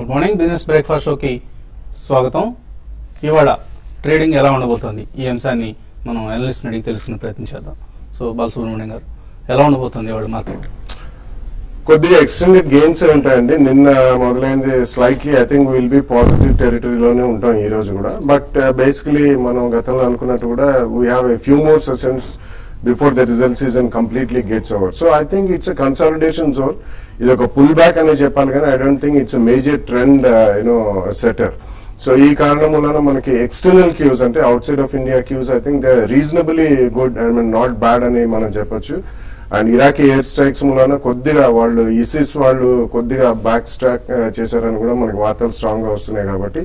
Good morning business breakfast షోకి స్వాగతం. ఇవాళ ట్రేడింగ్ ఎలా ఉండబోతోంది ఈ అంశాన్ని మనం అనలిస్ట్ అడిగి తెలుసుకునే ప్రయత్నం చేద్దాం. సో బాలసుబ్రహ్మణ్యం గారు, ఎలా ఉండబోతుంది ఇవాళ మార్కెట్? కొద్దిగా ఎక్స్టెండెడ్ గెయిన్స్ ఉంటాయండి. నిన్న మొదలైంది slightly I think will be positive టెరిటరీలోనే ఉంటాం ఈ రోజు కూడా. బట్ బేసికలీ మనం గతంలో అనుకున్నట్టు కూడా we have a few more sessions before the result season completely gets over. So I think it's a consolidation zone. ఇది ఒక పుల్ బ్యాక్ అనే చెప్పాలి, కానీ I don't think it's a major trend setter. So ఈ కారణం వలన మనకి external cues అంటే outside of India cues I think they reasonably good, I mean not bad అని మనం చెప్పొచ్చు. అండ్ ఇరాకీ ఎయిర్ స్ట్రైక్స్ మూలన కొద్దిగా వాళ్ళు ఇసిస్ వాళ్ళు కొద్దిగా బ్యాక్ స్ట్రాక్ చేశారని కూడా మనకి వార్తలు స్ట్రాంగ్ గా వస్తున్నాయి. కాబట్టి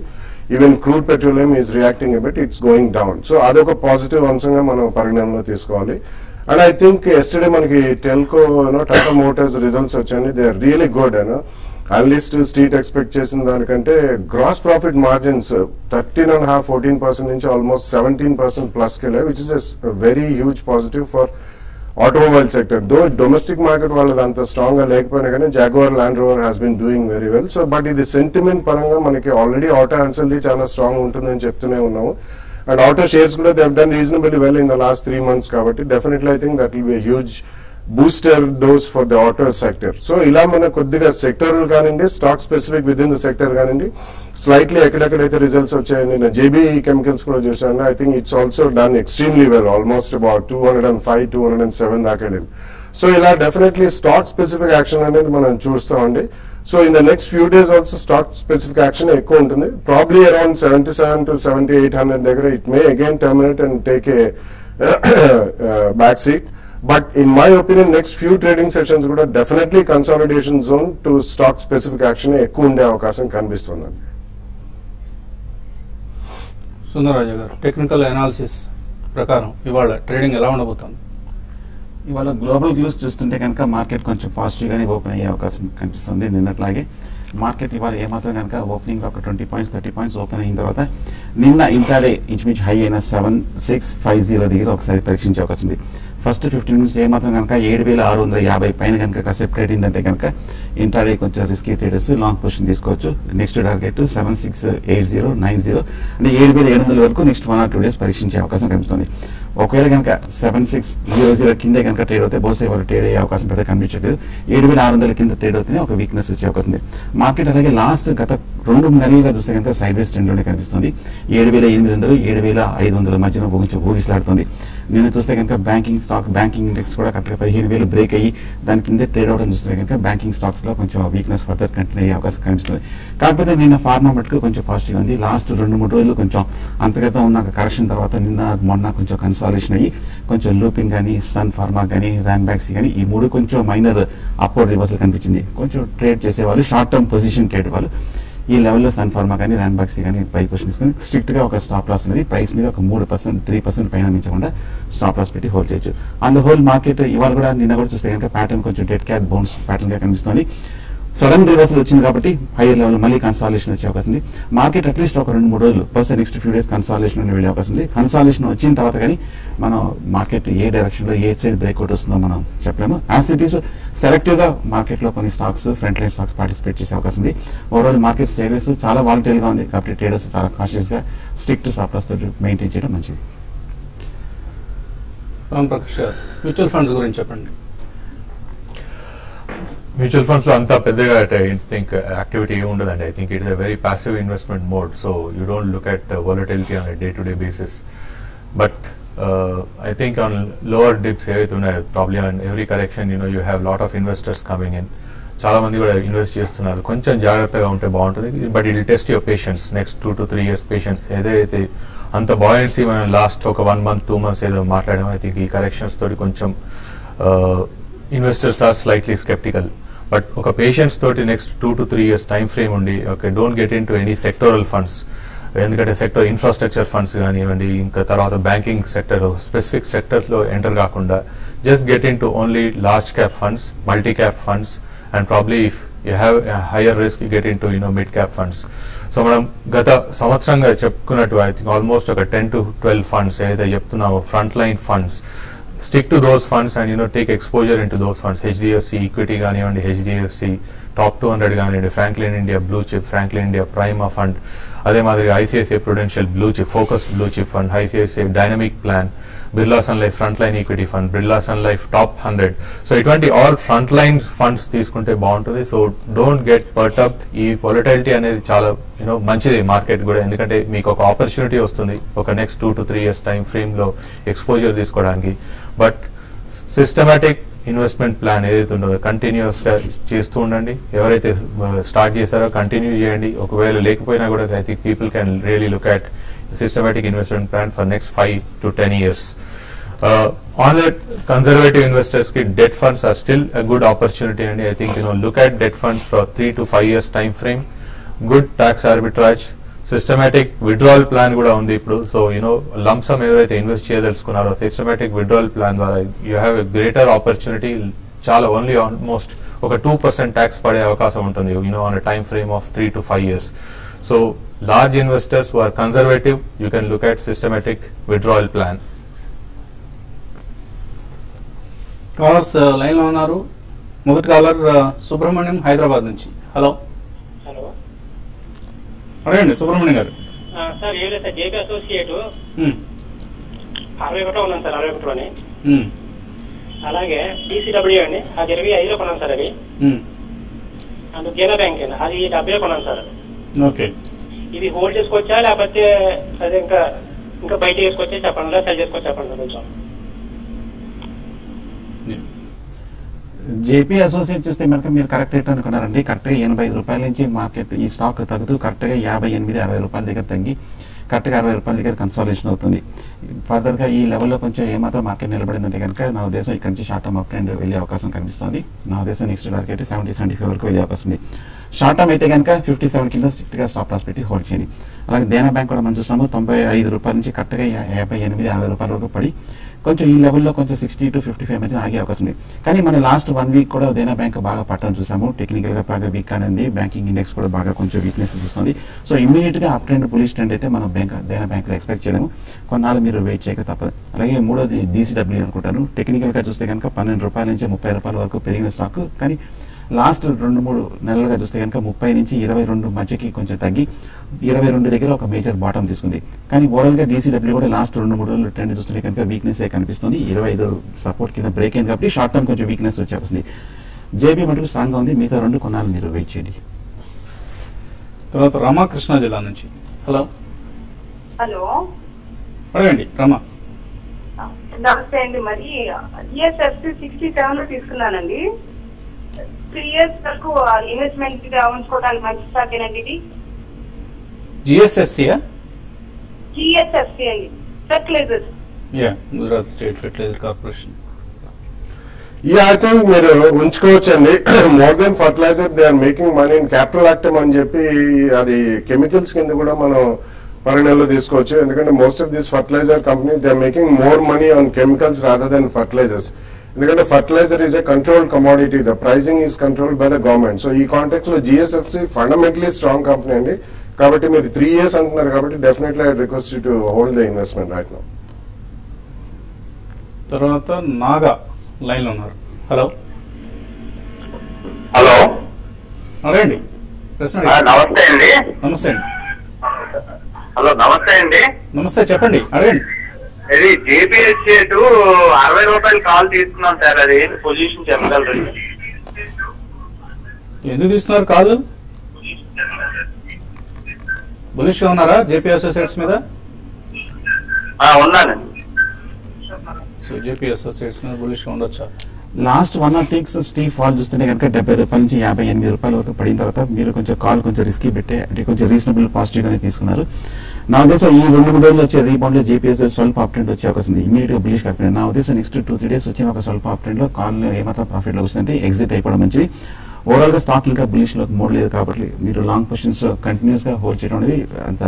even crude petroleum is reacting a bit, it's going down. So అదొక పాజిటివ్ అంశంగా మనం పరిగణనలో తీసుకోవాలి. అండ్ ఐ థింక్ ఎస్టర్డే మనకి టెల్కో టాటా మోటార్స్ రిజల్ట్స్ వచ్చాయండి. They are really good. Analyst street expect చేసిన దానికంటే గ్రాస్ ప్రాఫిట్ మార్జిన్స్ 13.5 14% నుంచి ఆల్మోస్ట్ 17% ప్లస్ కి వెళ్ళాయి, which is very huge positive for automobile sector. Though domestic market వాళ్ళది అంత స్ట్రాంగ్ గా లేకపోయినా కానీ Jaguar Land Rover has been doing very well. So but ఇది సెంటిమెంట్ పరంగా మనకి ఆల్రెడీ ఆటో ఆన్సర్లీ చాలా స్ట్రాంగ్ ఉంటుందని చెప్తూనే ఉన్నాము. అండ్ ఆటో షేర్స్ కూడా they have done reasonably well in the last 3 months. కాబట్టి definitely I think that will be huge booster dose for the auto sector. So ఇలా మన కొద్దిగా సెక్టరల్ కానివ్వండి, stock specific with in the sector కానివ్వండి, slightly ఎక్కడెక్కడైతే results వచ్చాయండి. నేను JB chemicals కూడా చూసాను. I think it's also done extremely well, almost about 205 207 దాకా. సో ఇలా డెఫినెట్లీ స్టాక్ స్పెసిఫిక్ యాక్షన్ అనేది మనం చూస్తామండి. So in the next few days also stock specific action ఎక్కువ ఉంటుంది. ప్రాబ్లీ అరౌండ్ 77 to 7800 దగ్గర it may again terminate and take a back seat. But in my opinion next few trading sessions కూడా definitely consolidation zone to stock specific action ఎక్కువ ఉండే అవకాశం కనిపిస్తుంది. సుందరరాజు గారు, technical analysis ప్రకారం ఇవాళ ట్రేడింగ్ ఎలా ఉండబోతోంది? ఇవాళ గ్లోబల్ క్లూస్ చూస్తుంటే కనుక మార్కెట్ కొంచెం పాజిటివ్ గానే ఓపెన్ అయ్యే అవకాశం కనిపిస్తుంది. నిన్నట్లాగే మార్కెట్ ఇవాళ ఏమాత్రం కనుక ఓపెనింగ్ ఒక 20 points 30 points ఓపెన్ అయిన తర్వాత నిన్న ఇంట్రాడే ఇంచుమించు హై అయిన 7650 దగ్గర ఒకసారి పరీక్షించే అవకాశం ఉంది. ఫస్ట్ 15 minutes ఏమాత్రం కనుక 7650 పైన కనుక కాసేపు ట్రేడ్ అయిందంటే కనుక ఇంట్రాడే కొంచెం రిస్కీ ట్రేడర్స్ లాంగ్ పొజిషన్ తీసుకోవచ్చు. నెక్స్ట్ టార్గెట్ 768090 అంటే 7700 వరకు నెక్స్ట్ 1 or 2 days పరీక్షించే అవకాశం కనిపిస్తుంది. ఒకవేళ కనుక 7600 కింద కనుక ట్రేడ్ అవుతే బహుశా ఎవరు ట్రేడ్ అయ్యే అవకాశం పెద్ద కనిపించట్లేదు. 7600 కింద ట్రేడ్ అవుతేనే ఒక వీక్నెస్ వచ్చే అవకాశం ఉంది. మార్కెట్ అలాగే లాస్ట్ గత 2 నెలలుగా చూస్తే కనుక సైడ్ వేస్ ట్రెండ్ లోనే కనిపిస్తుంది. 7800 7500 మధ్యన కొంచెం ఊగిసలాడుతుంది. నేను చూస్తే కనుక బ్యాంకింగ్ ఇండెక్స్ కూడా కరెక్ట్గా 15000 బ్రేక్ అయ్యి దాని కింద ట్రేడ్ అవడం చూస్తే కనుక బ్యాంకింగ్ స్టాక్స్ లో కొంచెం వీక్నెస్ ఫర్దర్ కంటిన్యూ అయ్యే అవకాశం కనిపిస్తుంది. కాకపోతే నిన్న ఫార్మా మటుకు కొంచెం పాజిటివ్ ఉంది. లాస్ట్ 2-3 రోజులు కొంచెం అంతగత ఉన్న కరెక్షన్ తర్వాత నిన్న మొన్న కొంచెం కన్సాలిడేషన్ అయ్యి కొంచెం లూపింగ్ కానీ, సన్ ఫార్మా కానీ, ర్యాన్ బ్యాక్స్ కానీ ఈ 3 కొంచెం మైనర్ అప్వర్డ్ రివర్సల్ కనిపించింది. కొంచెం ట్రేడ్ చేసేవాళ్ళు షార్ట్ టర్మ్ పొజిషన్ ట్రేడ్ వాళ్ళు ఈ లెవెల్లో సన్ ఫార్మా కానీ, ర్యాన్ బ్యాక్స్ కానీ పై పొజిషన్ తీసుకుని స్ట్రిక్ట్ గా ఒక స్టాప్ లాస్ అనేది ప్రైస్ మీద ఒక 3% 3% పైన మించకుండా స్టాప్ లాస్ పెట్టి హోల్డ్ చేయొచ్చు. ఆన్ ద హోల్ మార్కెట్ ఇవాళ కూడా నిన్న కూడా చూస్తే కనుక ప్యాటర్న్ కొంచెం డెడ్ క్యాట్ బౌన్స్ ప్యాటర్న్ గా కనిపిస్తుంది. సడన్ రివర్సల్ వచ్చింది కాబట్టి హైయర్ లెవెల్ మళ్ళీ కన్సాలేషన్ వచ్చే అవకాశం ఉంది. మార్కెట్ అట్లీస్ట్ ఒక 2-3 రోజులు బహుశా నెక్స్ట్ ఫ్యూ డేస్ కన్సాలేషన్ వెళ్ళే అవకాశం ఉంది. కన్సాలేషన్ వచ్చిన తర్వాత కానీ మనం మార్కెట్ ఏ డైరెక్షన్ లో ఏ సైడ్ బ్రేక్అవుట్ వస్తుందో మనం చెప్పలేము. యాజ్ ఇట్ ఈస్ సెలెక్టివ్ గా మార్కెట్ లో కొన్ని stocks front line stocks participate చేసే అవకాశం ఉంది. ఓవరాల్ మార్కెట్ స్టేటస్ చాలా వాలటైల్ గా ఉంది కాబట్టి ట్రేడర్స్ చాలా కాషియస్ గా స్ట్రిక్ట్ స్టాప్ లాస్ తో మెయింటైన్ చేయడం మంచిది. రామ్ ప్రకాష్ గారు, మ్యూచువల్ ఫండ్స్ గురించి చెప్పండి. మ్యూచువల్ ఫండ్స్ లో అంతా పెద్దగా ఐ థింక్ యాక్టివిటీ ఏమి ఉండదండి. I think it is a very passive investment mode. So you don't look at volatility on day to day basis. But I think on lower dips ఏవైతే ఉన్నాయో probably on every correction you have lot of investors coming in. చాలా మంది కూడా invest చేస్తున్నారు. కొంచెం జాగ్రత్తగా ఉంటే బాగుంటుంది. But it will test your patience. Next 2 to 3 years patience. ఏదైతే అంత బాయన్సీ మనం లాస్ట్ ఒక 1 month 2 months ఏదో మాట్లాడాము. ఐ థింక్ ఈ కరెక్షన్స్ తోటి కొంచెం investors are slightly sceptical. But ఒక పేషెన్స్ తోటి next 2 to 3 years time frame ఉండి okay don't get in to any sectoral funds. ఎందుకంటే సెక్టర్ ఇన్ఫ్రాస్ట్రక్చర్ ఫండ్స్ కానివ్వండి, ఇంకా తర్వాత బ్యాంకింగ్ సెక్టర్ స్పెసిఫిక్ సెక్టర్లో ఎంటర్ కాకుండా just get in to only large cap funds, multi cap funds and probably if you have higher risk get in to mid cap funds. So మనం గత సంవత్సరంగా చెప్పుకున్నట్టు I think almost ఒక 10 to 12 funds ఏదైతే చెప్తున్నామో front line funds stick to those funds and take exposure into those funds. HDFC equity gaaniyandi, HDFC top 200 కానివ్వండి, Franklin India blue chip, Franklin India Prima fund, అదే మాదిరిగా ICICI prudential blue chip, focus blue chip fund, ICICI dynamic plan, Birla sun life front line equity fund, Birla sun life top 100. So ఇటువంటి all front line funds తీసుకుంటే బాగుంటుంది. So don't get perturbed. ఈ volatility అనేది చాలా మంచిది market కూడా, ఎందుకంటే మీకు ఒక ఆపర్చునిటీ వస్తుంది ఒక next 2 to 3 years time frame లో ఎక్స్పోజర్ తీసుకోవడానికి. బట్ సిస్టమాటిక్ ఇన్వెస్ట్మెంట్ ప్లాన్ ఏదైతే ఉందో కంటిన్యూస్ గా చేస్తూ ఉండండి. ఎవరైతే స్టార్ట్ చేశారో కంటిన్యూ చేయండి. ఒకవేళ లేకపోయినా కూడా I think people can really look at systematic investment plan for next 5 to 10 years. On that, conservative investors ki debt funds are still a good opportunity, and I think look at debt funds for 3 to 5 years time frame. Good tax arbitrage, systematic withdrawal plan kuda undi ippudu. So lump sum evaraithe invest cheyadalchukunnaro systematic withdrawal plan dwara you have a greater opportunity. Chala only almost oka 2% tax pade avakasam untundi on a time frame of 3 to 5 years. So large investors who are conservative, you can look at systematic withdrawal plan. Callers line లో ఉన్నారు. మొదటి caller Subrahmanyam Hyderabad నుంచి. Hello hello అడగండి సుబ్రహ్మణ్యం గారు. Sir ఏం లేదు sir, JP associate 61 ఉన్నాను sir, 61లోని. అలాగే డీసీడబ్ల్యూ అండి, అది 25లో కొన్నాను సార్. అది అందుకు కేంద్ర బ్యాంక్ అండి, అది 70లో కొన్నాను సార్. ఓకే, ఇది హోల్డ్ చేసుకోవచ్చా లేకపోతే అదే ఇంకా బయట చేసుకోవచ్చా చెప్పండి, సెల్ చేసుకోవచ్చా చెప్పండి కొంచెం. జేపీ అసోసియేట్ చూస్తే మనకు మీరు కరెక్ట్ రేట్ అనుకున్నారండి. కరెక్ట్గా 85 రూపాయల నుంచి మార్కెట్ ఈ స్టాక్ తగ్గుతూ కరెక్ట్గా 58-60 రూపాయల దగ్గర తగ్గి కరెక్ట్గా 60 రూపాయల దగ్గర కన్సాలిడేషన్ అవుతుంది. ఫర్దర్గా ఈ లెవెల్లో కొంచెం ఏమాత్రం మార్కెట్ నిలబడిందంటే కనుక నా ఉద్దేశం ఇక్కడ నుంచి షార్ట్ టర్మ్ అప్ ట్రెండ్ వెళ్ళే అవకాశం కనిపిస్తుంది. నా ఉద్దేశం నెక్స్ట్ టార్గెట్ 70-75 వరకు వెళ్ళే అవకాశం ఉంది. షార్ట్ టర్మ్ అయితే కనుక 57 కింద స్ట్రిక్ట్గా స్టాప్ లాస్ పెట్టి హోల్డ్ చేయండి. అలాగే దేనా బ్యాంక్ కూడా మనం చూస్తున్నాము 95 రూపాయల నుంచి కరెక్ట్గా 58-60 రూపాయల వరకు పడి కొంచెం ఈ లెవెల్లో కొంచెం 60 to 55 మధ్య ఆగే అవకాశం ఉంది. కానీ మన లాస్ట్ 1 వీక్ కూడా దేనా బ్యాంక్ బాగా పట్టడం చూసాము. టెక్నికల్ గా బాగా వీక్ అనేది, బ్యాంకింగ్ ఇండెక్స్ కూడా బాగా కొంచెం వీక్నెస్ చూస్తుంది. సో ఇమ్మీడియట్ గా అప్ ట్రెండ్ బులిష్ ట్రెండ్ అయితే మనం దేనా బ్యాంక్ లో ఎక్స్పెక్ట్ చేయలేము. కొన్నాళ్ళు మీరు వెయిట్ చేయక తప్పదు. అలాగే మూడోది డీసీడబ్ల్యూ అనుకుంటాను. టెక్నికల్ గా చూస్తే కనుక 12 రూపాయల నుంచి 30 రూపాయల వరకు పెరిగిన స్టాక్, కానీ లాస్ట్ 2-3 నెలలుగా చూస్తే కనుక 30 నుంచి 22 మధ్యకి కొంచెం తగ్గి 22 దగ్గర ఒక మేజర్ బాటం తీసుకుంది. కానీ ఓవరాల్ గా డీసీడబ్ల్యూ కూడా లాస్ట్ 2-3 రోజులు ట్రెండ్ చూస్తే కనుక వీక్నెస్ కనిపిస్తుంది. 25 సపోర్ట్ కింద బ్రేక్ అయింది కాబట్టి షార్ట్ టర్మ్ కొంచెం వీక్నెస్ వచ్చే వస్తుంది. జేబీ మటుకు స్ట్రాంగ్ గా ఉంది. మిగతా 2 కొన్నాళ్ళు మీరు వెయిట్ చేయండి. తర్వాత రామకృష్ణ జిల్లా నుంచి. హలో హలో అడగండి రమా. నమస్తే అండి. మరి జిఎస్ఎఫ్సి 67 లో తీసుకున్నానండి. 3 years వరకు ఇన్వెస్ట్మెంట్ గా ఉంచుకోవడానికి మంచి స్టాక్ ఏనండి ఇది. జిఎస్ఎఫ్సియా? జిఎస్ఎఫ్సి అండి, fertilisers. Gujarat state fertiliser corporation. I think మీరు ఉంచుకోవచ్చండి. More than fertiliser they are making money in capital active అని చెప్పి అది కెమికల్స్ కింద కూడా మనం పరిగణనలో తీసుకోవచ్చు. ఎందుకంటే most of this fertilizer companies they are making more money on chemicals rather than fertilizers. ఎందుకంటే fertilizer is a controlled commodity, the pricing is controlled by the government. So ఈ కాంటెక్స్ లో జిఎస్ఎఫ్సి ఫండమెంటలీ స్ట్రాంగ్ కంపెనీ అండి. కాబట్టి మీరు 3 years అంటున్నారు కాబట్టి definitely I request you to hold the investment right now. తర్వాత Naga line లో ఉన్నారు. హలో హలో అడగండి ప్రశ్న. నమస్తే అండి. నమస్తే అండి. హలో నమస్తే అండి. నమస్తే చెప్పండి అడగండి. ఇది జేపీఎస్సీ 60 రూపాయలు కాల్ తీసుకున్నాం సార్, అది ఏంటి పొజిషన్ చెప్పగలరు? ఎందుకు తీస్తున్నారు కాల్? బులిష్ గా ఉన్నారా జేపీ అసోసియేట్స్ మీద? ఉన్నానండి. సో జేపీ అసోసియేట్స్ మీద బులిష్ గా ఉండొచ్చా? Last 1 or 2 weeks Steve fall చూస్తుంటే కనుక 70 రూపాయల నుంచి 58 రూపాయల వరకు పడిన తర్వాత మీరు కొంచెం కాల్ కొంచెం రిస్కీ పెట్టే అంటే కొంచెం రీజనబుల్ పాజిటివ్ గానే తీసుకున్నారు. నా ఉద్దేశం ఈ 2-3 రోజులు వచ్చే రీబౌండ్ లో జేపీఎస్ స్వల్ప అప్ ట్రెండ్ వచ్చే అవకాశం ఉంది. ఇమీడియట్ గా బులిష్ కాకపోయినా నా ఉద్దేశం నెక్స్ట్ 2-3 days వచ్చిన ఒక స్వల్ప అప్ ట్రెండ్ లో కాల్ ఏమాత్రం ప్రాఫిట్ లో వస్తుందంటే ఎగ్జిట్ అయిపోవడం మంచిది. ఓవరాల్ గా స్టాక్ ఇంకా బులిష్ లో మోడ్ లేదు కాబట్టి మీరు లాంగ్ పొజిషన్స్ కంటిన్యూస్ గా హోల్డ్ చేయడం అనేది అంత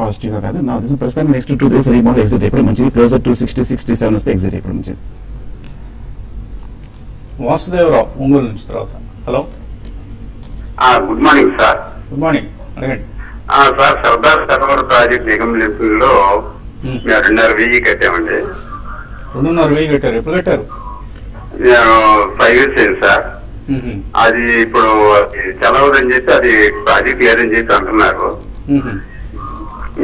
పాజిటివ్ గా కాదు. నా ఉద్దేశం ప్రస్తుతానికి నెక్స్ట్ 2 days రీబౌండ్ ఎగ్జిట్ అయిపోవడం మంచిది. క్లోజర్ టు 60-67 వస్తే ఎగ్జిట్ అయిపోవడం మంచిది. వాసుదేవరావు ఒంగోలు నుంచి. తర్వాత hello good morning sir. Good morning అడగండి. Sir Sardar Sarovar project Nigam limited లో 2.5 కట్టామండి. 2.5 కట్టారు. ఎప్పుడు కట్టారు? 5 years అయింది సార్. అది ఇప్పుడు చదవదని చెప్పి అది ప్రాజెక్ట్ లేదని చెప్పి అంటున్నారు.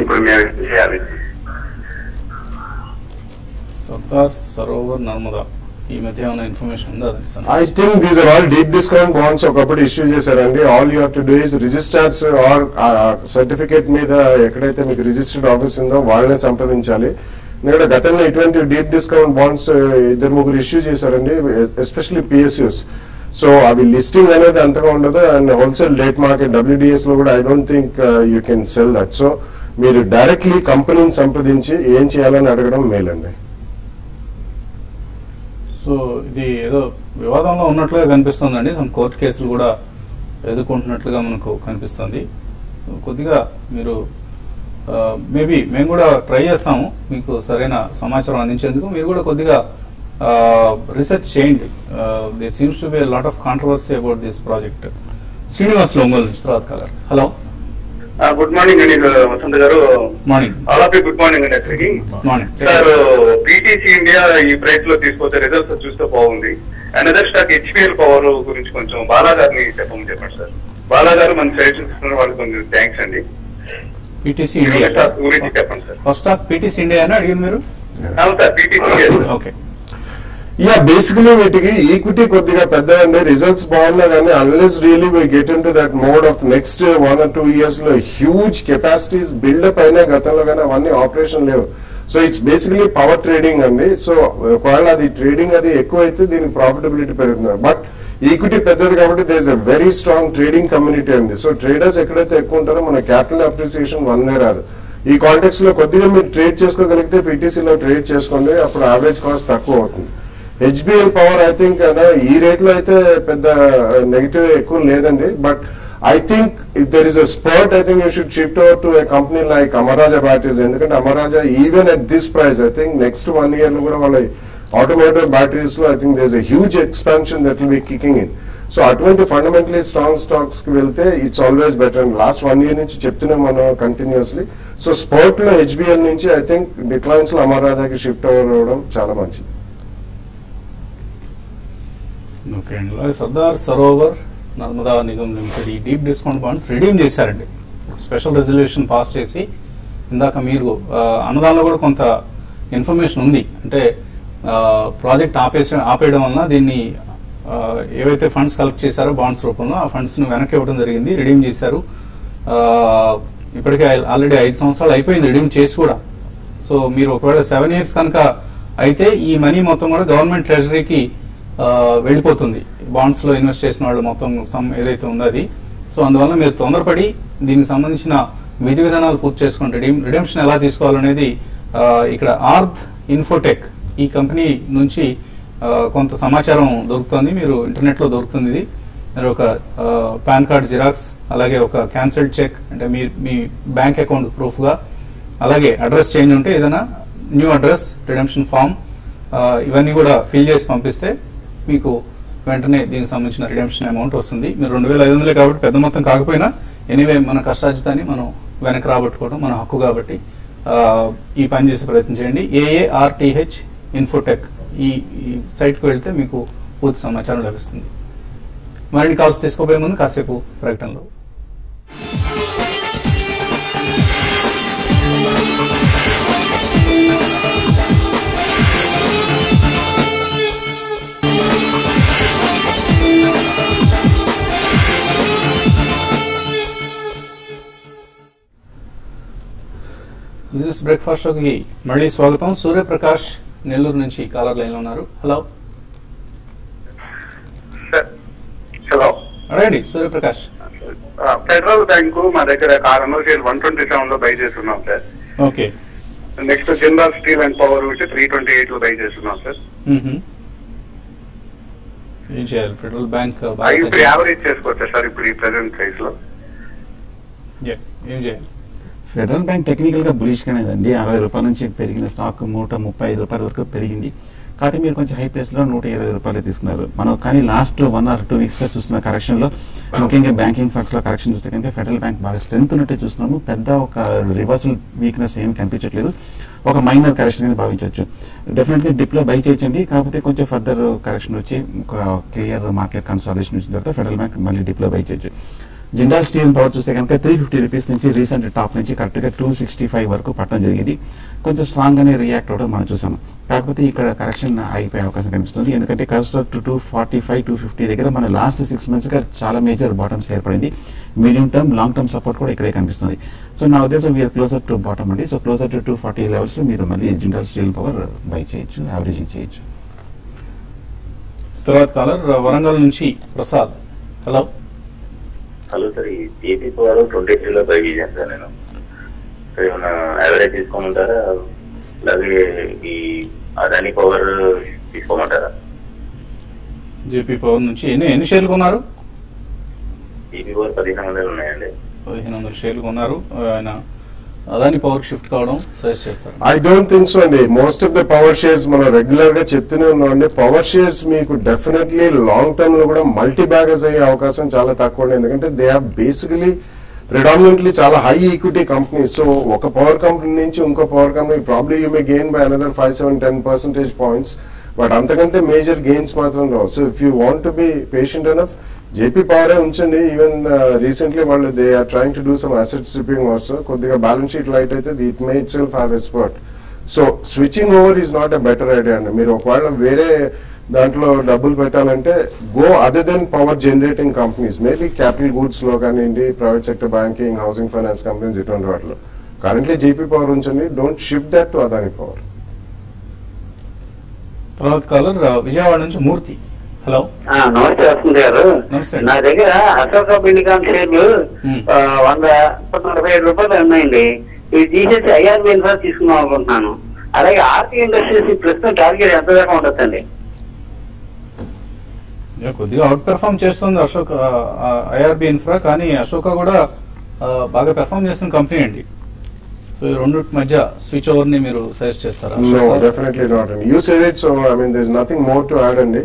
ఇప్పుడు మేము ఏం చేయాలి? సర్దార్ సరోవర్ నర్మదా ఈ మధ్య ఏమైనా ఇన్ఫర్మేషన్ ఉందా? I think these are all deep discount bonds ఒకప్పుడు ఇష్యూ చేశారండి. All you have to do is registers or certificate మీద ఎక్కడైతే మీకు రిజిస్టర్డ్ ఆఫీస్ ఉందో వాళ్ళనే సంప్రదించాలి. ఎందుకంటే గతంలో ఇటువంటి డీప్ డిస్కౌంట్ బాండ్స్ 2-3 ఇష్యూ చేశారండి, ఎస్పెషల్లీ పిఎస్యూస్. సో అవి లిస్టింగ్ అనేది అంతగా ఉండదు. And wholesale date market WDS లో కూడా I don't think you can sell that. So మీరు డైరెక్ట్లీ కంపెనీని సంప్రదించి ఏం చేయాలని అడగడం మేలండి. సో ఇది ఏదో వివాదంలో ఉన్నట్లుగా కనిపిస్తుందండి. సమ్ కోర్టు కేసులు కూడా ఎదుర్కొంటున్నట్లుగా మనకు కనిపిస్తుంది. సో కొద్దిగా మీరు మేబీ మేము కూడా ట్రై చేస్తాము మీకు సరైన సమాచారం అందించేందుకు. మీరు కూడా కొద్దిగా రీసెర్చ్ చేయండి. There seems to be lot of controversy about this project. Srinivas Ongole నుంచి తర్వాత కలర్. హలో, గుడ్ మార్నింగ్ అండి Vasant garu. Morning. All of you good morning అండి. అక్కడికి సార్ పీటీసీ ఇండియా ఈ ప్రైస్ లో తీసుకొస్తే రిజల్ట్స్ చూస్తే బాగుంది. అనదర్ స్టాక్ HPL పవర్ గురించి కొంచెం బాలా గారిని చెప్పండి సార్. బాలా గారు మన సజెషన్స్ ఇస్తున్న వాళ్ళకి కొంచెం థ్యాంక్స్ అండి. పీటీసీ ఇండియా గురించి చెప్పండి sir. First stock PTC India అని అడిగింది మీరు? అవును sir, PTC. Okay. Ya, basically వీటికి ఈక్విటీ కొద్దిగా పెద్దగా రిజల్ట్స్ బాగున్నా కానీ unless really we get in to that mode of next 1 or 2 years లో హ్యూజ్ కెపాసిటీస్ బిల్డప్ అయినా గతంలో కానీ అవన్నీ ఆపరేషన్ లేవు. So it's basically power trading అండి. సో ఒకవేళ అది ట్రేడింగ్ అది ఎక్కువ అయితే దీనికి ప్రాఫిటబిలిటీ పెరుగుతుంది. బట్ ఈక్విటీ పెద్దది కాబట్టి there is a very strong trading community అండి. సో ట్రేడర్స్ ఎక్కడైతే ఎక్కువ ఉంటారో మన క్యాపిటల్ అప్రిసియేషన్ 1 రాదు. ఈ కాంటెక్స్ లో కొద్దిగా మీరు ట్రేడ్ చేసుకోగలిగితే పీటీసీలో ట్రేడ్ చేసుకోండి, అప్పుడు యావరేజ్ కాస్ట్ తక్కువ అవుతుంది. HBL పవర్ ఐ థింక్ ఈ రేట్ లో అయితే పెద్ద నెగిటివ్ ఎక్కువ లేదండి. But I think if there is a spurt I think you should shift over to a company like Amara Raja batteries. ఎందుకంటే Amara Raja even at this price I think next 1 year లో కూడా వాళ్ళ ఆటోమోటివ్ బ్యాటరీస్ లో I think there is a huge expansion that will be kicking in. So అటువంటి fundamentally strong stocks కి వెళ్తే it's always better. And last 1 year నుంచి చెప్తున్నాం మనం కంటిన్యూస్లీ. సో స్పోర్ట్ లో HBL నుంచి ఐ థింక్ డిక్లైన్స్ లో అమరాజాకి షిఫ్ట్ అవ్వడం చాలా మంచిది. ఓకే అండి. అలాగే సర్దార్ సరోవర్ నర్మదా నిగమ్ లిమిటెడ్ ఈ డీప్ డిస్కౌంట్ బాండ్స్ రిడీమ్ చేశారండి. స్పెషల్ రెజల్యూషన్ పాస్ చేసి ఇందాక మీరు అన్నదానంలో కూడా కొంత ఇన్ఫర్మేషన్ ఉంది. అంటే ప్రాజెక్ట్ ఆపేయడం వలన దీన్ని ఏవైతే ఫండ్స్ కలెక్ట్ చేశారో బాండ్స్ రూపంలో ఆ ఫండ్స్ ను వెనక్కి ఇవ్వడం జరిగింది. రిడీమ్ చేశారు. ఇప్పటికే ఆల్రెడీ 5 సంవత్సరాలు అయిపోయింది రిడీమ్ చేసి కూడా. సో మీరు ఒకవేళ 7 years కనుక అయితే ఈ మనీ మొత్తం కూడా గవర్నమెంట్ ట్రెజరీకి వెళ్ళిపోతుంది. బాండ్స్ లో ఇన్వెస్ట్ చేసిన వాళ్ళు మొత్తం సమ్ ఏదైతే ఉందో అది. సో అందువల్ల మీరు తొందరపడి దీనికి సంబంధించిన విధి విధానాలు పూర్తి చేసుకోండి. రిడెంప్షన్ ఎలా తీసుకోవాలనేది ఇక్కడ ఆర్త్ ఇన్ఫోటెక్ ఈ కంపెనీ నుంచి కొంత సమాచారం దొరుకుతుంది. మీరు ఇంటర్నెట్ లో దొరుకుతుంది. ఇది మీరు ఒక పాన్ కార్డ్ జిరాక్స్, అలాగే ఒక క్యాన్సిల్డ్ చెక్ అంటే మీ బ్యాంక్ అకౌంట్ ప్రూఫ్ గా, అలాగే అడ్రస్ చేంజ్ ఉంటే ఏదైనా న్యూ అడ్రస్, రిడెంప్షన్ ఫామ్ ఇవన్నీ కూడా ఫిల్ చేసి పంపిస్తే మీకు వెంటనే దీనికి సంబంధించిన రిడెంప్షన్ అమౌంట్ వస్తుంది. మీరు 2500 కాబట్టి పెద్ద మొత్తం కాకపోయినా ఎనీవే మన కష్టార్జితాన్ని మనం వెనక్కి రాబట్టుకోవడం మన హక్కు కాబట్టి ఈ పని చేసే ప్రయత్నం చేయండి. AARTH ఇన్ఫోటెక్ ఈ సైట్కి వెళ్తే మీకు పూర్తి సమాచారం లభిస్తుంది. మరిన్ని కాల్స్ తీసుకోబోయే ముందు కాసేపు ప్రకటనలో. బిజినెస్ బ్రేక్ఫాస్ట్ షోకి మళ్ళీ స్వాగతం. సూర్యప్రకాష్ నెల్లూరు నుంచి కాలర్ లైన్ లో ఉన్నారు. హలో. హలో, అడగండి సూర్యప్రకాష్. ఫెడరల్ బ్యాంకు మా దగ్గర 127 లో బై చేస్తున్నాం sir. Okay. Next Jindal steel and power వచ్చి 328 లో బై చేస్తున్నాం సార్. ఏం చేయాలి? ఫెడరల్ బ్యాంక్ ఇప్పుడు యావరేజ్ చేసుకోవచ్చా సార్ ఇప్పుడు ఈ ప్రెసెంట్ ప్రైస్ లో? ఏం చేయాలి? ఫెడరల్ బ్యాంక్ టెక్నికల్ గా బులిష్ గానేదండి. 60 రూపాయల నుంచి పెరిగిన స్టాక్ 135 రూపాయల వరకు పెరిగింది. కాబట్టి మీరు కొంచెం హై ప్రైస్లో 120 రూపాయలు తీసుకున్నారు. మనం కానీ లాస్ట్ 1 or 2 వీక్స్గా చూస్తున్న కరెక్షన్లో ముఖ్యంగా బ్యాంకింగ్ స్టాక్స్లో కరెక్షన్ చూస్తే కనుక ఫెడరల్ బ్యాంక్ బాగా స్ట్రెంత్ ఉన్నట్టే చూస్తున్నాము. పెద్ద ఒక రివర్సల్ వీక్నెస్ ఏమి కనిపించట్లేదు. ఒక మైనర్ కరెక్షన్ అని భావించవచ్చు. డెఫినెట్గా డిప్లో బై చేయొచ్చండి. కాకపోతే కొంచెం ఫర్దర్ కరెక్షన్ వచ్చి ఒక క్లియర్ మార్కెట్ కన్సాలిడేషన్ వచ్చిన తర్వాత ఫెడరల్ బ్యాంక్ మళ్ళీ డిప్లో బై చేయొచ్చు. జిందాల్ స్టీల్ పవర్ చూస్తే కనుక 350 రూపీస్ నుంచి రీసెంట్ టాప్ నుంచి కరెక్ట్గా 265 వరకు పట్టడం జరిగింది. కొంచెం స్ట్రాంగ్ గానే రియాక్ట్ అవ్వడం మనం చూసాము. కాకపోతే ఇక్కడ కరెక్షన్ అయిపోయే అవకాశం కనిపిస్తుంది. ఎందుకంటే కర్సర్ టు 245, 250 దగ్గర మన లాస్ట్ 6 months గా చాలా మేజర్ బాటమ్స్ ఏర్పడింది. Medium term, long term support కూడా ఇక్కడే కనిపిస్తుంది. సో నా ఉద్దేశం వీఆర్ క్లోజర్ టు బాటమ్ అండి. సో క్లోజర్ టు 240 లెవెల్స్ లో మీరు మళ్ళీ జిందాల్ స్టీల్ పవర్ బై చేయొచ్చు, యావరేజింగ్ చేయొచ్చు. తర్వాత కాలర్ వరంగల్ నుంచి ప్రసాద్. హలో హలో సార్, ఈ ఏపీ పవర్ 23లో బై చేశాను సార్ నేను. సార్ ఏమన్నా యావరేజ్ తీసుకోమంటారా, అలాగే ఈ అదాని పవర్ తీసుకోమంటారా? జేపీ పవర్ నుంచి ఎన్ని షేర్లు కొన్నారు? ఏపీ పవర్ 1500 ఉన్నాయండి. 1500 షేర్లు కొన్నారు. ఆయన అదాని పవర్ షిఫ్ట్ కావడం సజెస్ట్ చేస్తారు. ఐ డోంట్ థింక్ సో అండి. Most of the power shares మనం రెగ్యులర్ గా చెప్తూనే ఉన్నామండి. పవర్ షేర్స్ మీకు డెఫినెట్లీ లాంగ్ టర్మ్ లో కూడా మల్టీ బ్యాగర్స్ అయ్యే అవకాశం చాలా తక్కువ ఉంది. ఎందుకంటే దే ఆర్ బేసికలీ ప్రిడామినెంట్లీ చాలా హై ఈక్విటీ కంపెనీస్. సో ఒక పవర్ కంపెనీ నుంచి ఇంకో power company probably you may gain by another 5-7-10% points, but అంతకంటే మేజర్ గెయిన్స్ మాత్రం రావు. So if you want to be patient enough, JP పవరే ఉంచండి. Even recently వాళ్ళు they are trying to do some asset stripping also. కొద్దిగా balance sheet light అయితే it may itself have a spurt. So switching over is not a better idea అండి. మీరు ఒకవేళ వేరే దాంట్లో డబ్బులు పెట్టాలంటే go other then power generating companies, maybe capital goods లో కానివ్వండి, private sector banking, housing finance companies, ఇటువంటి వాటిలో. కరెంట్లీ జేపీ పవర్ ఉంచండి. Don't shift that to Adani power. తర్వాత కాలర్ విజయవాడ నుంచి మూర్తి. హలో నమస్తే వస్తుంది గారు. నా దగ్గర అశోక బిల్డికాన్ షేర్లు 145 రూపాయలు ఉన్నాయండి. ఇవి తీసేసి ఐఆర్బి ఇన్ఫ్రా తీసుకుందాం అనుకుంటున్నాను. అలాగే ఆర్టీ ఇండస్ట్రీస్ ప్రస్తుతం టార్గెట్ ఎంత దాకా ఉండొచ్చండి? కొద్దిగా అవుట్ పెర్ఫార్మ్ చేస్తుంది అశోక్ ఐఆర్బి ఇన్ఫ్రా, కానీ అశోక కూడా బాగా పెర్ఫార్మ్ చేస్తున్న కంపెనీ అండి. సో ఈ రెండింటి మధ్య స్విచ్ ఓవర్ ని మీరు సజెస్ట్ చేస్తారా? No, definitely not. You said it, so I mean there's nothing more to add అండి.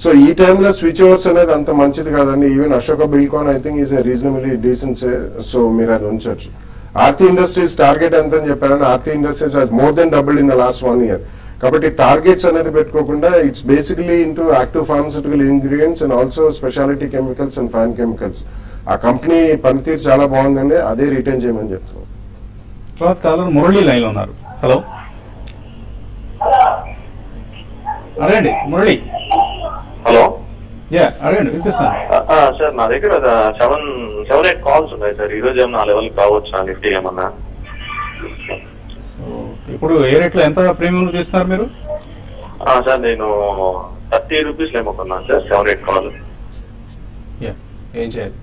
సో ఈ టైంలో స్విచ్ ఓవర్స్ అనేది అంత మంచిది కాదండి. Even Ashoka Buildcon I think is a reasonably decent. So మీరు అది ఉంచవచ్చు. ఆర్తి ఇండస్ట్రీస్ టార్గెట్ ఎంత అని చెప్పారంటే, Aarti industries has more than double in the last 1 year. కాబట్టి టార్గెట్స్ అనేది పెట్టుకోకుండా it's basically into active pharmaceutical ingredients and also speciality chemicals and fine chemicals. ఆ కంపెనీ పనితీరు చాలా బాగుందండి. అదే రిటైన్ చేయమని చెప్తున్నాం. తర్వాత కాలర్ మురళి లైన్ లో ఉన్నారు. హలో అడగండి మురళి. హలో అడగండి, వినిపిస్తాను సార్. నా దగ్గర 7-8 కాల్స్ ఉన్నాయి సార్. ఈ రోజు ఏమన్నా లెవెల్ కావచ్చా నిఫ్టీ ఏమన్నా? ఇప్పుడు ఏ రేట్లో ఎంత ప్రీమియం తీస్తున్నారు మీరు? సార్ నేను 30 రూపీస్ ఏమో కొన్నాను సార్. 7-8 కాల్. ఏం చేయాలి?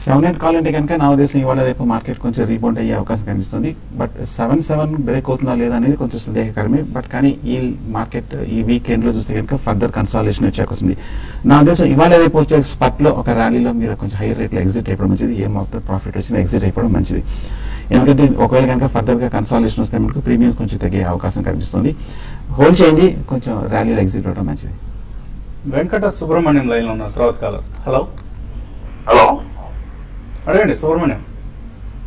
7-8 కాల్ అంటే కనుక నా ఉద్దేశం ఇవాళ రేపు మార్కెట్ కొంచెం రీబౌండ్ అయ్యే అవకాశం కనిపిస్తుంది. బట్ 7-7 బ్రేక్ అవుతుందా లేదా అనేది కొంచెం సందేహకరమే. బట్ కానీ ఈ మార్కెట్ ఈ వీకెండ్ లో చూస్తే కనుక ఫర్దర్ కన్సాలిడేషన్ వచ్చే అవకాశం ఉంది. నా ఉద్దేశం ఇవాళ రేపు వచ్చే స్పట్ లో ఒక ర్యాలీలో మీరు కొంచెం హై రేట్ లో ఎగ్జిట్ అయిపోవడం మంచిది. ఏం అవుతుంది ప్రాఫిట్ వచ్చినా ఎగ్జిట్ అయిపోవడం మంచిది. ఎందుకంటే ఒకవేళ కనుక ఫర్దర్ గా కన్సాలిడేషన్ వస్తే మనకు ప్రీమియం కొంచెం తగ్గే అవకాశం కనిపిస్తుంది. హోల్డ్ చేయండి, కొంచెం ర్యాలీలో ఎగ్జిట్ అవ్వడం మంచిది. వెంకట సుబ్రహ్మణ్యం లైన్ లో ఉన్నారు. తర్వాత కాలర్. హలో హలో అడగండి సుబ్రహ్మణ్యం.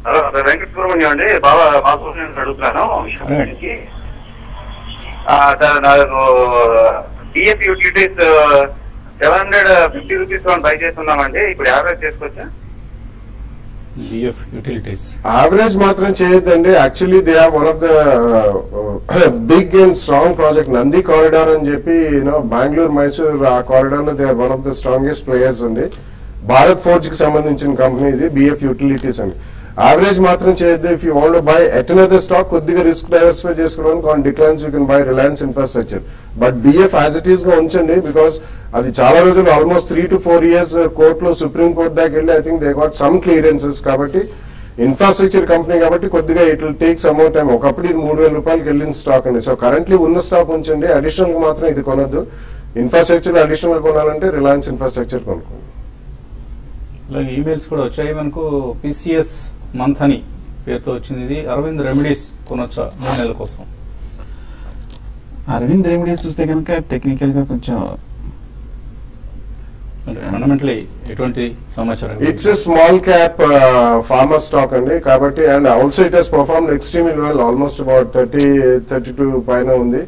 హలో వెంకట సుబ్రహ్మణ్యం అండి. బాగా అడుగుతున్నాను. నాకు డిఎఫ్ యూటిలిటీస్ 750 రూపీస్ బై చేస్తున్నామండి. ఇప్పుడు యావరేజ్ చేసుకోవచ్చా? డిఎఫ్ యూటిలిటీస్ యావరేజ్ మాత్రం చేయొద్దండి. Actually they are one of the big and strong project Nandi corridor అని చెప్పి బెంగళూరు మైసూర్ ఆ కారిడార్ లో they are one of the strongest players అండి. భారత్ ఫోర్జ్ కి సంబంధించిన కంపెనీ ఇది బిఎఫ్ యూటిలిటీస్ అండి. యావరేజ్ మాత్రం చేయొద్దు. If you want buy at another stock కొద్దిగా రిస్క్ డైవర్సిఫై చేసుకోవడానికి on declines you can buy Reliance infrastructure. But BF as it is గా ఉంచండి. బికాస్ అది చాలా రోజులు ఆల్మోస్ట్ 3 to 4 years కోర్టులో సుప్రీం కోర్ట్ దాకా వెళ్ళి I think they got some clearances. కాబట్టి ఇన్ఫ్రాస్ట్రక్చర్ కంపెనీ కాబట్టి కొద్దిగా it will take some more time. ఒకప్పుడు ఇది 3000 రూపాయలకి వెళ్ళిన స్టాక్ అండి. సో కరెంట్లీ ఉన్న స్టాక్ ఉంచండి. అడిషనల్ గా మాత్రం ఇది కొనొద్దు. ఇన్ఫ్రాస్ట్రక్చర్ అడిషనల్ గా కొనాలంటే రిలయన్స్ ఇన్ఫ్రాస్ట్రక్చర్ కొనుక్కోండి. అలాగే ఈమెయిల్స్ కూడా వచ్చాయి మనకు. పిసిఎస్ మంత్ అని పేరుతో వచ్చింది. ఇది అరవింద్ రెమెడీస్ కొనొచ్చా 3 నెలల కోసం? అరవింద్ రెమెడీస్ చూస్తే కనుక టెక్నికల్ గా కొంచెం ఫండమెంటలీ ఎటువంటి సమాచారం? It's a small cap former stock అండి, కాబట్టి and also it has perform extremely well, almost about 30-32 పైన ఉంది.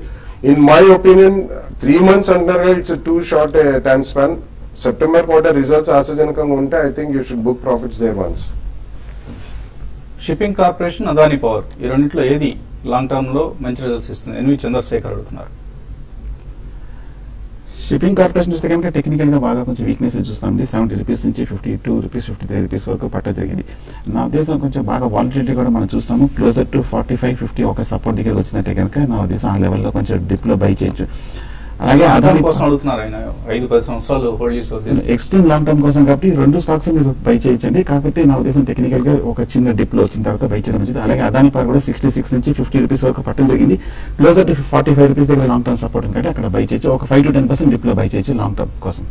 ఇన్ మై ఒపీనియన్ 3 months అంటారు, it's too short time span. September quarter results ఆశాజనకంగా ఉంటే I think you should book profits there once. Shipping corporation, Adani power, ఈ రెండింటిలో ఏది long term లో మంచి రిజల్ట్స్ ఇస్తుంది? ఎన్వి చంద్రశేఖర్ అడుగుతున్నారు. షిప్పింగ్ కార్పొరేషన్ చూస్తే కనుక టెక్నికల్ గా బాగా కొంచెం వీక్నెస్ చూస్తామండి. 70 రూపీస్ నుంచి 52 రూపీస్ 53 రూపీస్ వరకు పట్ట జరిగింది. నా ఉద్దేశం కొంచెం బాగా వాలిటిలిటీ కూడా మనం చూస్తాము. క్లోజర్ టు 45-50 ఒక సపోర్ట్ దగ్గర వచ్చినట్టే కనుక నా ఉద్దేశం ఆ లెవెల్లో కొంచెం డిప్ లో బై చేయొచ్చు. అలాగే అదాని కోసం అడుగుతున్నారు ఆయన, 5-10 సంవత్సరాలు హోల్డ్ చేసే ఉద్దేశం, ఎక్స్ట్రీమ్ లాంగ్ టర్మ్ కోసం. కాబట్టి 2 స్టాక్స్ మీరు బై చేయొచ్చండి. కాకపోతే నా ఉద్దేశం టెక్నికల్ గా ఒక చిన్న డిప్ లో వచ్చిన తర్వాత బై చేయడం మంచిది. అలాగే అదాని పవర్ కూడా 66 నుంచి 50 రూపీస్ వరకు పట్టడం జరిగింది. క్లోజర్ టు 45 రూపీస్ దగ్గర లాంగ్ టర్మ్ సపోర్ట్ ఉంది, అక్కడ బై చేయొచ్చు. ఒక 5-10% డిప్ లో బై చేయొచ్చు లాంగ్ టర్మ్ కోసం.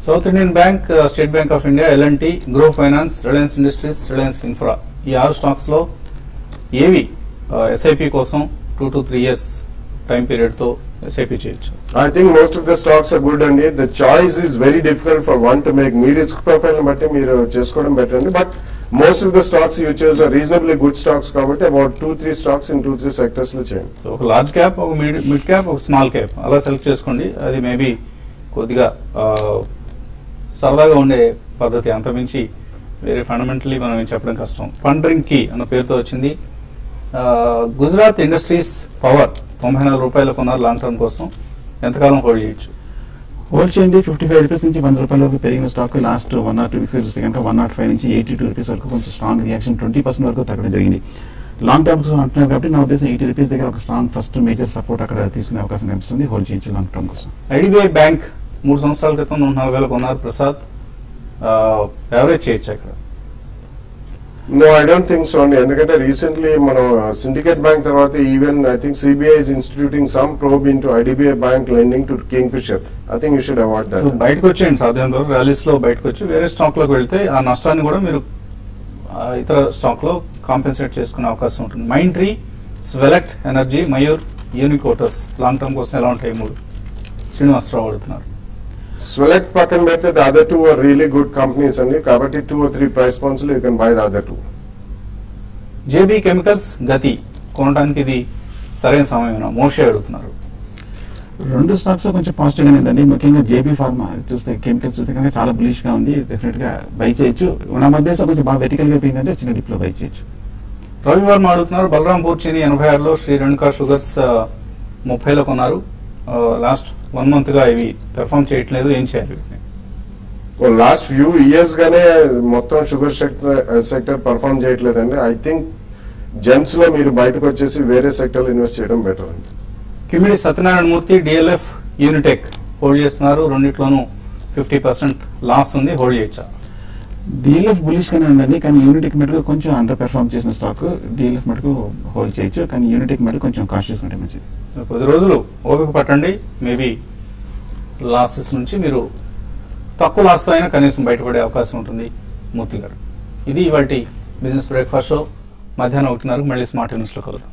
South Indian bank, State Bank of India, LNT, Gruh finance, Reliance industries, Reliance infra, ఈ 6 స్టాక్స్ లో ఏవి ఎస్ఐపి కోసం 2 to 3 years టైం పీరియడ్ తో ఎస్ఐపి చేయొచ్చు? I think most of the stocks are good అండి. The choice is very difficult for one to make. మీ risk profile ని బట్టి మీరు చేసుకోవడం బెటర్ అండి. But most of the stocks you choose are reasonably good stocks, కాబట్టి about 2-3 stocks in 2-3 sectors లో చేయండి. సో ఒక లార్జ్ క్యాప్, ఒక మిడ్ క్యాప్, ఒక స్మాల్ క్యాప్ అలా సెలెక్ట్ చేసుకోండి. అది మేబీ కొద్దిగా సరదాగా ఉండే పద్ధతి, అంతమించి వేరే ఫండమెంటలీ మనం ఏం చెప్పడం కష్టం. ఫండరింగ్ కీ అన్న పేరుతో వచ్చింది. గుజరాత్ ఇండస్ట్రీస్ పవర్ 94 రూపాయలు కొన్నారు లాంగ్ టర్మ్ కోసం, ఎంతకాలం హోల్డ్ చేయొచ్చు? హోల్డ్ చేయండి. 55 రూపీస్ నుంచి 100 రూపాయల వరకు పెరిగిన స్టాక్ లాస్ట్ 1 or 2 వీక్స్ చూస్తే కనుక 105 నుంచి 82 రూపీస్ వరకు కొంచెం స్ట్రాంగ్ రియాక్షన్ 20% వరకు తగ్గడం జరిగింది. లాంగ్ టర్మ్ కోసం అంటున్నారు కాబట్టి నా ఉద్దేశం 80 రూపీస్ దగ్గర ఒక స్ట్రాంగ్ ఫస్ట్ మేజర్ సపోర్ట్ అక్కడ తీసుకునే అవకాశం కనిపిస్తుంది. హోల్డ్ చేయొచ్చు లాంగ్ టర్మ్ కోసం. ఐడిబిఐ బ్యాంక్ 3 సంవత్సరాల క్రితం 4,000 కొన్నారు ప్రసాద్, యావరేజ్ చేయొచ్చు అక్కడ? No, I don't think so అండి. ఎందుకంటే రీసెంట్లీ మనం సిండికేట్ బ్యాంక్ తర్వాత even I think CBI is instituting some probe into IDBI bank lending to Kingfisher. I think you should avoid that. బయటకు వచ్చేయండి సాధ్యమైనంత వరకు, ర్యాలీస్ లో బయటకు వచ్చి వేరే స్టాక్ లోకి వెళ్తే ఆ నష్టాన్ని కూడా మీరు ఇతర స్టాక్ లో కాంపెన్సేట్ చేసుకునే అవకాశం ఉంటుంది. Mindtree, Swelect Energy, Mayur, Uniquoters long term కోసం ఎలా ఉంటాయి? 3 శ్రీనివాసరావు అడుగుతున్నారు. స్వెలెక్ట్ పక్కన పెడితే the other 2 are really good companies అండి, కాబట్టి 2 or 3 ప్రైస్ పాయింట్స్ లో you can buy the other 2. JB chemicals, Gati కొనడానికి ఇది సరైన సమయమేనా? మోషే అడుగుతున్నారు. 2 స్టాక్స్ కొంచెం పాజిటివ్ గానే ఉందండి. ముఖ్యంగా జేబీ ఫార్మా చూస్తే కెమికల్స్ చూస్తే కనుక చాలా బులిష్ గా ఉంది, డెఫినెట్ గా బై చేయొచ్చు. నా మధ్య కొంచెం బాగా వెర్టికల్ గా పోయిందంటే చిన్న డిప్ లో బై చేయొచ్చు. రవివర్మ అడుగుతున్నారు. బలరాంపూర్ చీని 86లో, శ్రీ రేణుకా షుగర్స్ 30లో కొన్నారు. లాస్ట్ 1 month గా ఇవి పెర్ఫార్మ్ చేయట్లేదు, ఏం చేయాలి? లాస్ట్ ఫ్యూ ఇయర్స్ గానే మొత్తం షుగర్ సెక్టర్ పర్ఫార్మ్ చేయట్లేదండి. ఐ థింక్ జెమ్స్ లో మీరు బయటకు వచ్చేసి వేరే సెక్టర్ లో ఇన్వెస్ట్ చేయడం బెటర్ అండి. కిమిడి సత్యనారాయణ మూర్తి, డిఎల్ఎఫ్, యూనిటెక్ హోల్డ్ చేస్తున్నారు. రెండిట్లోనూ 50% లాస్ ఉంది, హోల్డ్ చేయొచ్చా? డిఎల్ఎఫ్ బులిష్ గానే ఉందండి, కానీ యూనిటెక్ మటుకు కొంచెం అండర్ పెర్ఫార్మ్ చేసిన స్టాక్. డిఎల్ఎఫ్ మటుకు హోల్డ్ చేయొచ్చు, కానీ యూనిటెక్ మటుకు కొంచెం కాషియస్ ఉంటే మంచిది. కొద్ది రోజులు ఓపిక పట్టండి, మేబీ లాసెస్ నుంచి మీరు తక్కువ లాస్తో అయినా కనీసం బయటపడే అవకాశం ఉంటుంది. మూర్తి గారు, ఇది ఇవాల్టి బిజినెస్ బ్రేక్ఫాస్ట్ షో. మధ్యాహ్నం 1:30 మళ్ళీ స్మార్ట్ న్యూస్లో కలుద్దాం.